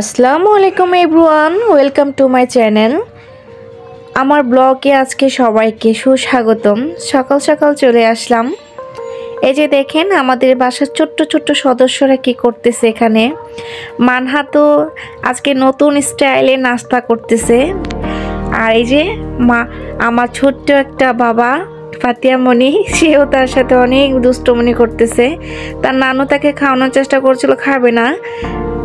আসসালামু আলাইকুম everyone, welcome to my channel. আমার ব্লগে আজকে সবাইকে সুস্বাগতম। সকাল সকাল চলে আসলাম। এই যে দেখেন আমাদের বাসার ছোট্ট ছোট্ট সদস্যরা কি করতেছে এখানে। মানহা তো আজকে নতুন স্টাইলে নাস্তা করতেছে। আর এই যে আমার ছোট্ট একটা বাবা ফাতিয়ামণি, সেও তার সাথে অনেক দুষ্টমনি করতেছে। তার নানু তাকে খাওয়ানোর চেষ্টা করছিল, খাবে না,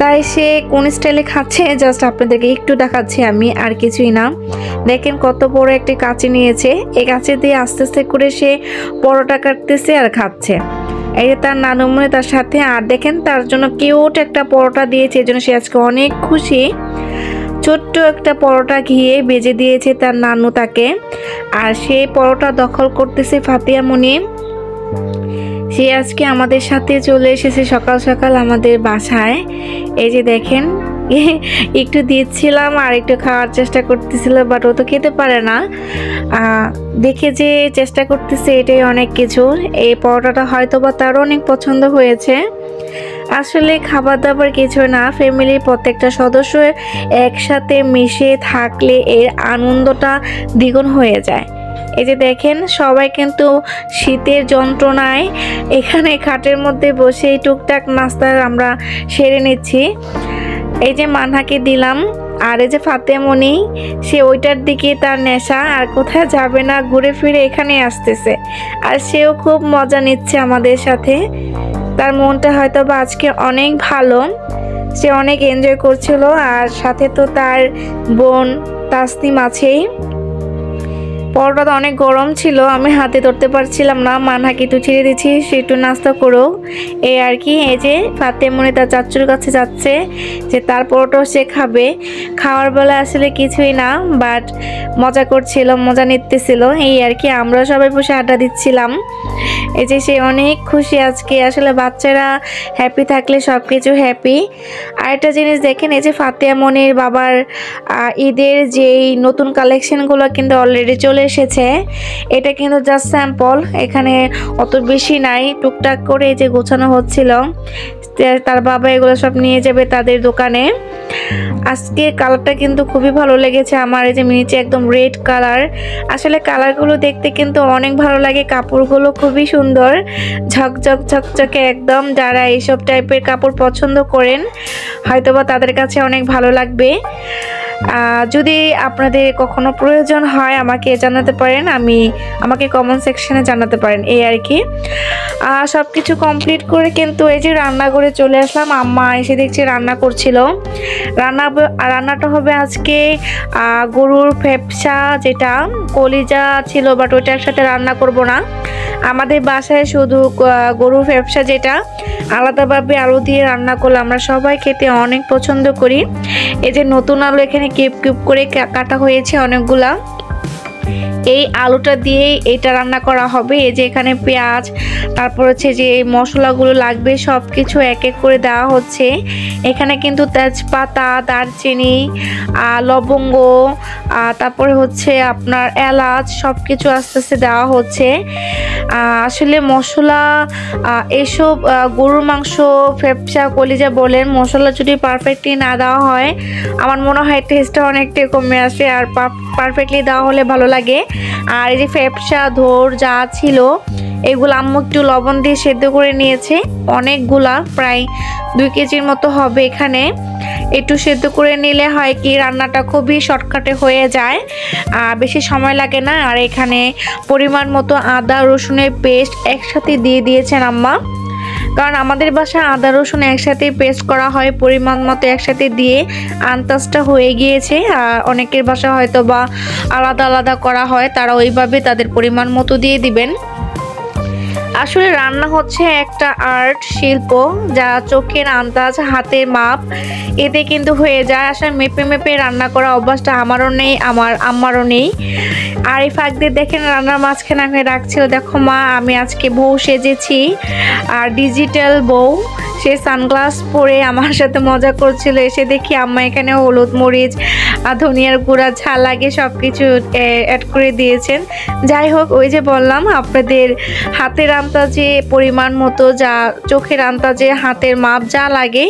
তাই সে কোন স্টাইলে খাচ্ছে জাস্ট আপনাদেরকে একটু দেখাচ্ছি আমি, আর কিছুই না। দেখেন কত বড় একটি কাঁচি নিয়েছে, এই কাঁচি দিয়ে আস্তে আস্তে করে সে পরোটা কাটতেছে আর খাচ্ছে। এই যে তার নানুমণি তার সাথে, আর দেখেন তার জন্য কিউট একটা পরোটা দিয়েছে, এই জন্য সে আজকে অনেক খুশি। ছোট্ট একটা পরোটা ঘিয়ে বেজে দিয়েছে তার নানু তাকে, আর সেই পরোটা দখল করতেছে ফাতিয়ামণি। সে আজকে আমাদের সাথে চলে এসেছে সকাল সকাল আমাদের বাসায়। এই যে দেখেন একটু দিচ্ছিলাম আর একটু খাওয়ার চেষ্টা করতেছিল, বাট ও তো খেতে পারে না। দেখে যে চেষ্টা করতেছে এটাই অনেক কিছু। এই পরোটাটা হয়তো বা তার অনেক পছন্দ হয়েছে। আসলে খাবার দাবার কিছু না, ফ্যামিলির প্রত্যেকটা সদস্য একসাথে মিশে থাকলে এর আনন্দটা দ্বিগুণ হয়ে যায়। এই যে দেখেন সবাই কিন্তু শীতের যন্ত্রণায় এখানে খাটের মধ্যে বসে টুকটাক নাস্তা আমরা সেরে নিচ্ছি। এই যে মানহাকে দিলাম, আর এই যে ফাতেমণি, সে ওইটার দিকে তার নেশা, আর কোথায় যাবে না, ঘুরে ফিরে এখানে আসতেছে। আর সেও খুব মজা নিচ্ছে আমাদের সাথে। তার মনটা হয়তো বা আজকে অনেক ভালো, সে অনেক এনজয় করছিল। আর সাথে তো তার বোন তাসনিম আছেই। পরোটাটা অনেক গরম ছিল, আমি হাতে ধরতে পারছিলাম না। মানহাকে একটু ছেড়ে দিচ্ছি, সে একটু নাস্তা করো, এই আর কি। এই যে ফাতেমণি তার চাচুর কাছে যাচ্ছে যে তার পরোটাও সে খাবে। খাওয়ার বেলা আসলে কিছুই না, বাট মজা করছিল, মজা নিতেছিল, এই আর কি। আমরা সবাই বসে আড্ডা দিচ্ছিলাম। এই যে সে অনেক খুশি আজকে। আসলে বাচ্চারা হ্যাপি থাকলে সব কিছু হ্যাপি। আর একটা জিনিস দেখেন, এই যে ফাতিয়ামণির বাবার ঈদের যেই নতুন কালেকশনগুলো কিন্তু অলরেডি চলে এসেছে। এটা কিন্তু জাস্ট স্যাম্পল, এখানে অত বেশি নাই, টুকটাক করে এই যে গোছানো হচ্ছিল। তার বাবা এগুলো সব নিয়ে যাবে তাদের দোকানে। আজকে কালারটা কিন্তু খুবই ভালো লেগেছে আমার। এই যে নিচে একদম রেড কালার, আসলে কালারগুলো দেখতে কিন্তু অনেক ভালো লাগে। কাপড়গুলো খুবই সুন্দর, ঝকঝক ঝকঝকে একদম। যারা এইসব টাইপের কাপড় পছন্দ করেন হয়তোবা তাদের কাছে অনেক ভালো লাগবে। যদি আপনাদের কখনো প্রয়োজন হয় আমাকে জানাতে পারেন, আমাকে কমেন্ট সেকশনে জানাতে পারেন, এই আর কি। সব কিছু কমপ্লিট করে কিন্তু এই যে রান্নাঘরে চলে আসলাম। আম্মা এসে দেখছি রান্না করছিল। রান্নাটা হবে আজকে গরুর ফেপসা, যেটা কলিজা ছিল, বাট ওইটা একসাথে রান্না করব না। আমাদের বাসায় শুধু গরুর ফেপসা, যেটা আলাদাভাবে আলু দিয়ে রান্না করলে আমরা সবাই খেতে অনেক পছন্দ করি। এই যে নতুন আলু এখানে কিউব কিউব করে কাটা হয়েছে অনেকগুলা। এই আলুটা দিয়ে এটা রান্না করা হবে। এই যে এখানে পেঁয়াজ, তারপর হচ্ছে যে মশলাগুলো লাগবে সব কিছু এক এক করে দেওয়া হচ্ছে। এখানে কিন্তু তেজপাতা, দারচিনি, লবঙ্গ, তারপরে হচ্ছে আপনার এলাচ, সব কিছু আস্তে আস্তে দেওয়া হচ্ছে। আসলে মশলা এসব গরুর মাংস, ফেপসা, কলিজা বলেন, মশলা যদি পারফেক্টলি না দেওয়া হয় আমার মনে হয় টেস্টটা অনেকটাই কমে আসে, আর পারফেক্টলি দেওয়া হলে ভালো লাগে। আর এই যে ফেপসা, ধোর যা ছিল এগুলো আম্মু একটু লবণ দিয়ে সেদ্ধ করে নিয়েছে। অনেকগুলা, প্রায় 2 কেজির মতো হবে। এখানে একটু সেদ্ধ করে নিলে হয় কি রান্নাটা খুবই শর্টকাটে হয়ে যায়, বেশি সময় লাগে না। আর এখানে পরিমাণ মতো আদা রসুনের পেস্ট একসাথে দিয়ে দিয়েছেন আম্মা, কারণ আমাদের বাসায় আদা রসুন একসাথে পেস্ট করা হয়, পরিমাণ মতো একসাথে দিয়ে আন্দাজটা হয়ে গিয়েছে। আর অনেকের বাসা হয়তো বা আলাদা আলাদা করা হয়, তারা ওইভাবে তাদের পরিমাণ মতো দিয়ে দিবেন। আসলে রান্না হচ্ছে একটা আর্ট, শিল্প, যা চোখের আন্দাজ, হাতের মাপ, এতে কিন্তু হয়ে যায়। আসলে মেপে মেপে রান্না করা অভ্যাসটা আমারও নেই, আমার আম্মারও নেই। আর এই ফাঁক দিয়ে দেখেন রান্নার মাঝখানে আমি রাখছিল, দেখো মা আমি আজকে বউ সেজেছি, আর ডিজিটাল বউ, সে সানগ্লাস পরে আমার সাথে মজা করছিল। এসে দেখি আম্মা এখানে হলুদ মরিচ ধনিয়ার গুঁড়া ঝাল লাগে সব কিছু অ্যাড করে দিয়েছেন। যাই হোক, ওই যে বললাম আপনাদের হাতের আন্দাজে পরিমাণ মতো, যা চোখের আন্দাজে হাতের মাপ যা লাগে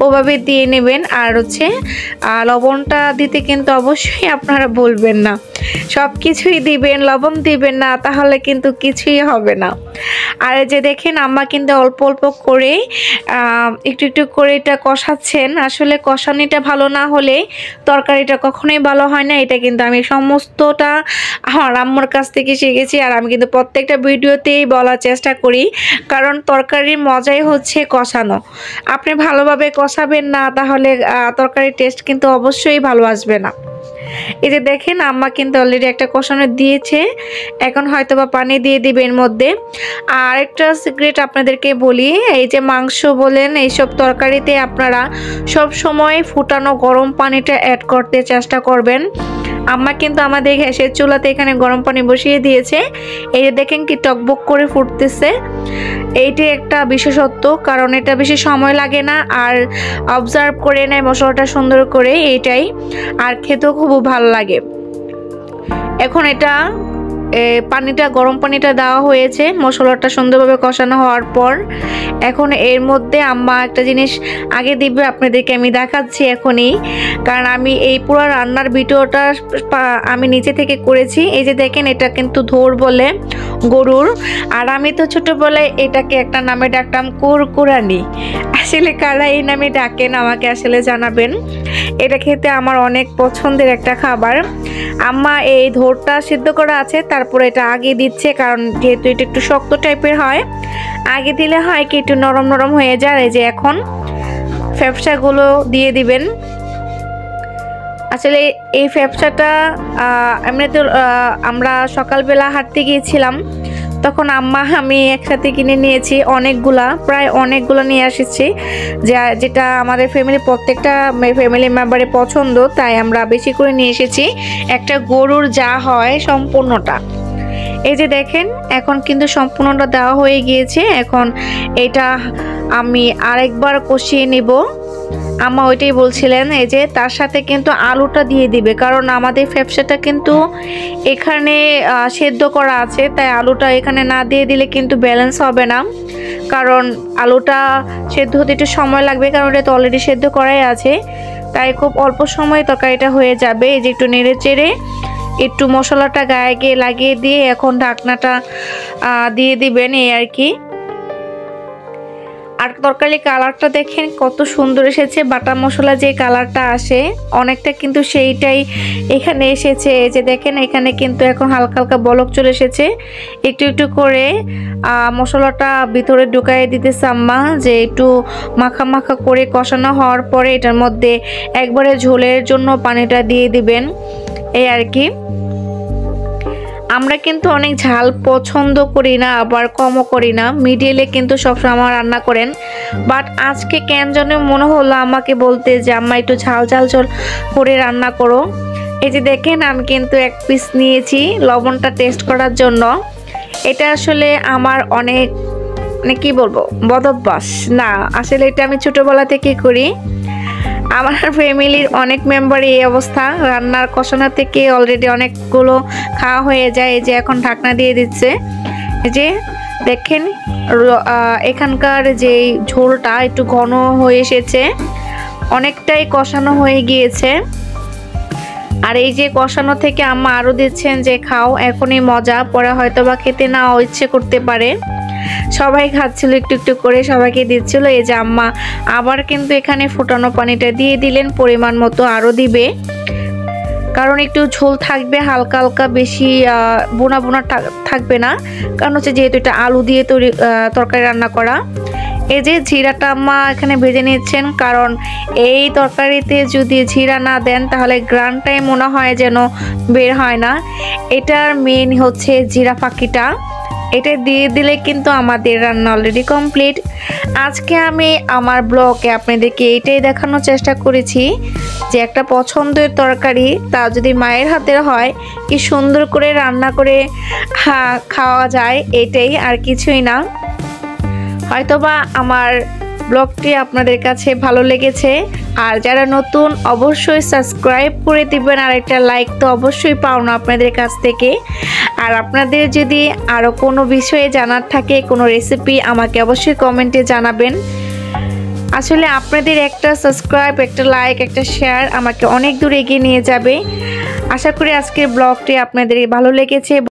ওভাবে দিয়ে নেবেন। আর হচ্ছে লবণটা দিতে কিন্তু অবশ্যই আপনারা বলবেন না, সব কিছুই দিবেন, লবণ দিবেন না, তাহলে কিন্তু কিছুই হবে না। আর যে দেখেন আম্মা কিন্তু অল্প অল্প করে একটু একটু করে এটা কষাচ্ছেন। আসলে কষানিটা ভালো না হলে তরকারিটা কখনোই ভালো হয় না। এটা কিন্তু আমি সমস্তটা আমার আম্মুর কাছ থেকে শিখেছি। আর আমি কিন্তু প্রত্যেকটা ভিডিওতেই বলার চেষ্টা করি, কারণ তরকারির মজাই হচ্ছে কষানো। আপনি ভালোভাবে কষাবেন না, তাহলে তরকারির টেস্ট কিন্তু অবশ্যই ভালো আসবে না। এই যে দেখেন আম্মা কিন্তু অলরেডি একটা কষানো দিয়েছে, এখন হয়তো বা পানি দিয়ে দিবে এর মধ্যে। আর একটা সিক্রেট আপনাদেরকে বলি, এই যে মাংস বলেন এইসব তরকারিতে আপনারা সব সময় ফুটানো গরম পানিটা অ্যাড করতে চেষ্টা করবেন। আম্মা কিন্তু আমাদের গ্যাসের চুলাতে এখানে গরম পানি বসিয়ে দিয়েছে। এই যে দেখেন কি টকবক করে ফুটতেছে। এইটি একটা বিশেষত্ব, কারণ এটা বেশি সময় লাগে না আর অবজার্ভ করে নেয় মশলাটা সুন্দর করে, এইটাই। আর খেতেও খুব ভালো লাগে। এখন এটা পানিটা, গরম পানিটা দেওয়া হয়েছে মশলাটা সুন্দরভাবে কষানো হওয়ার পর। এখন এর মধ্যে আম্মা একটা জিনিস আগে দিবে, আপনাদেরকে আমি দেখাচ্ছি এখনই, কারণ আমি এই পুরো রান্নার ভিডিওটা আমি নিচে থেকে করেছি। এই যে দেখেন এটা কিন্তু ধোর বলে গরুর, আর আমি তো ছোটবেলায় এটাকে একটা নামে ডাকতাম কুরকুরানি। আসলে কারা এই নামে ডাকেন আমাকে আসলে জানাবেন। এটা খেতে আমার অনেক পছন্দের একটা খাবার। আম্মা এই ধোরটা সিদ্ধ করা আছে, তারপরে এটা আগে দিচ্ছে, কারণ যেহেতু এটা একটু শক্ত টাইপের হয়, আগে দিলে হয় কি একটু নরম নরম হয়ে যায়। এই যে এখন ফ্যাপসাগুলো দিয়ে দিবেন। আসলে এই ফ্যাপসাটা এমনিতে আমরা সকালবেলা হাঁটতে গিয়েছিলাম, তখন আম্মা আমি একসাথে কিনে নিয়েছি অনেকগুলা, প্রায় অনেকগুলো নিয়ে এসেছি, যেটা আমাদের ফ্যামিলি প্রত্যেকটা ফ্যামিলি মেম্বারের পছন্দ, তাই আমরা বেশি করে নিয়ে এসেছি। একটা গরুর যা হয় সম্পূর্ণটা। এই যে দেখেন এখন কিন্তু সম্পূর্ণটা দেওয়া হয়ে গিয়েছে। এখন এটা আমি আরেকবার কষিয়ে নিব। আম্মা ওইটাই বলছিলেন। এই যে তার সাথে কিন্তু আলুটা দিয়ে দিবে, কারণ আমাদের ফ্যাপসাটা কিন্তু এখানে সেদ্ধ করা আছে, তাই আলুটা এখানে না দিয়ে দিলে কিন্তু ব্যালেন্স হবে না, কারণ আলুটা সেদ্ধ হতে একটু সময় লাগবে, কারণ এটা তো অলরেডি সেদ্ধ করাই আছে, তাই খুব অল্প সময় তরকারিটা হয়ে যাবে। এই যে একটু নেড়ে চেড়ে একটু মশলাটা গায়ে গিয়ে লাগিয়ে দিয়ে এখন ঢাকনাটা দিয়ে দিবেন, এই আর কি। আর তরকারি কালারটা দেখেন কত সুন্দর এসেছে, বাটা মশলা যে কালারটা আসে অনেকটা কিন্তু সেইটাই এখানে এসেছে। এই যে দেখেন এখানে কিন্তু এখন হালকা হালকা বলক চলে এসেছে, একটু একটু করে মশলাটা ভিতরে ঢুকাই দিতেছে আম্মা, যে একটু মাখা মাখা করে কষানো হওয়ার পরে এটার মধ্যে একবারে ঝোলের জন্য পানিটা দিয়ে দিবেন, এই আর কি। আমরা কিন্তু অনেক ঝাল পছন্দ করি না, আবার কমও করি না, মিডিয়ালে কিন্তু সবসময় আমার রান্না করেন। বাট আজকে কেন যেন মনে হলো আমাকে বলতে যে আম্মা একটু ঝাল ঝাল ঝোল করে রান্না করো। এই যে দেখেন আমি কিন্তু এক পিস নিয়েছি লবণটা টেস্ট করার জন্য। এটা আসলে আমার অনেক মানে কি বলবো বদভ্যাস না, আসলে এটা আমি ছোটবেলা থেকে করি। আমার ফ্যামিলির অনেক মেম্বারই এই অবস্থা, রান্নার কষানো থেকে অলরেডি অনেকগুলো খাওয়া হয়ে যায়। এই যে এখন ঢাকনা দিয়ে দিচ্ছে। এই যে দেখেন এখানকার যে ঝোলটা একটু ঘন হয়ে এসেছে, অনেকটাই কষানো হয়ে গিয়েছে। আর এই যে কষানো থেকে আম্মা আরও দিচ্ছেন যে খাও, এখনই মজা, পরে হয়তো বা খেতে না ইচ্ছে করতে পারে। সবাই খাচ্ছিল একটু একটু করে, সবাইকে দিচ্ছিল। এই যে আম্মা আবার কিন্তু এখানে ফুটানো পানিটা দিয়ে দিলেন পরিমাণ মতো, আরও দিবে, কারণ একটু ঝোল থাকবে হালকা হালকা, বেশি বোনা বোনা থাকবে না, কারণ হচ্ছে যেহেতু এটা আলু দিয়ে তরকারি রান্না করা। এই যে জিরাটা আম্মা এখানে ভেজে নিচ্ছেন, কারণ এই তরকারিতে যদি জিরা না দেন তাহলে গ্রানটাই মনে হয় যেন বের হয় না। এটার মেন হচ্ছে জিরা ফাঁকিটা, এটা দিয়ে দিলে কিন্তু আমাদের রান্না অলরেডি কমপ্লিট। আজকে আমি আমার ব্লগে আপনাদেরকে এইটাই দেখানোর চেষ্টা করেছি যে একটা পছন্দের তরকারি, তা যদি মায়ের হাতের হয় কি সুন্দর করে রান্না করে খাওয়া যায়, এটাই আর কিছুই না। হয়তোবা আমার ব্লগটি আপনাদের কাছে ভালো লেগেছে। আর যারা নতুন অবশ্যই সাবস্ক্রাইব করে দিবেন, আর একটা লাইক তো অবশ্যই পাওনা আপনাদের কাছ থেকে। আর আপনাদের যদি আরও কোনো বিষয়ে জানার থাকে, কোনো রেসিপি, আমাকে অবশ্যই কমেন্টে জানাবেন। আসলে আপনাদের একটা সাবস্ক্রাইব, একটা লাইক, একটা শেয়ার আমাকে অনেক দূর এগিয়ে নিয়ে যাবে। আশা করি আজকের ব্লগটি আপনাদের ভালো লেগেছে।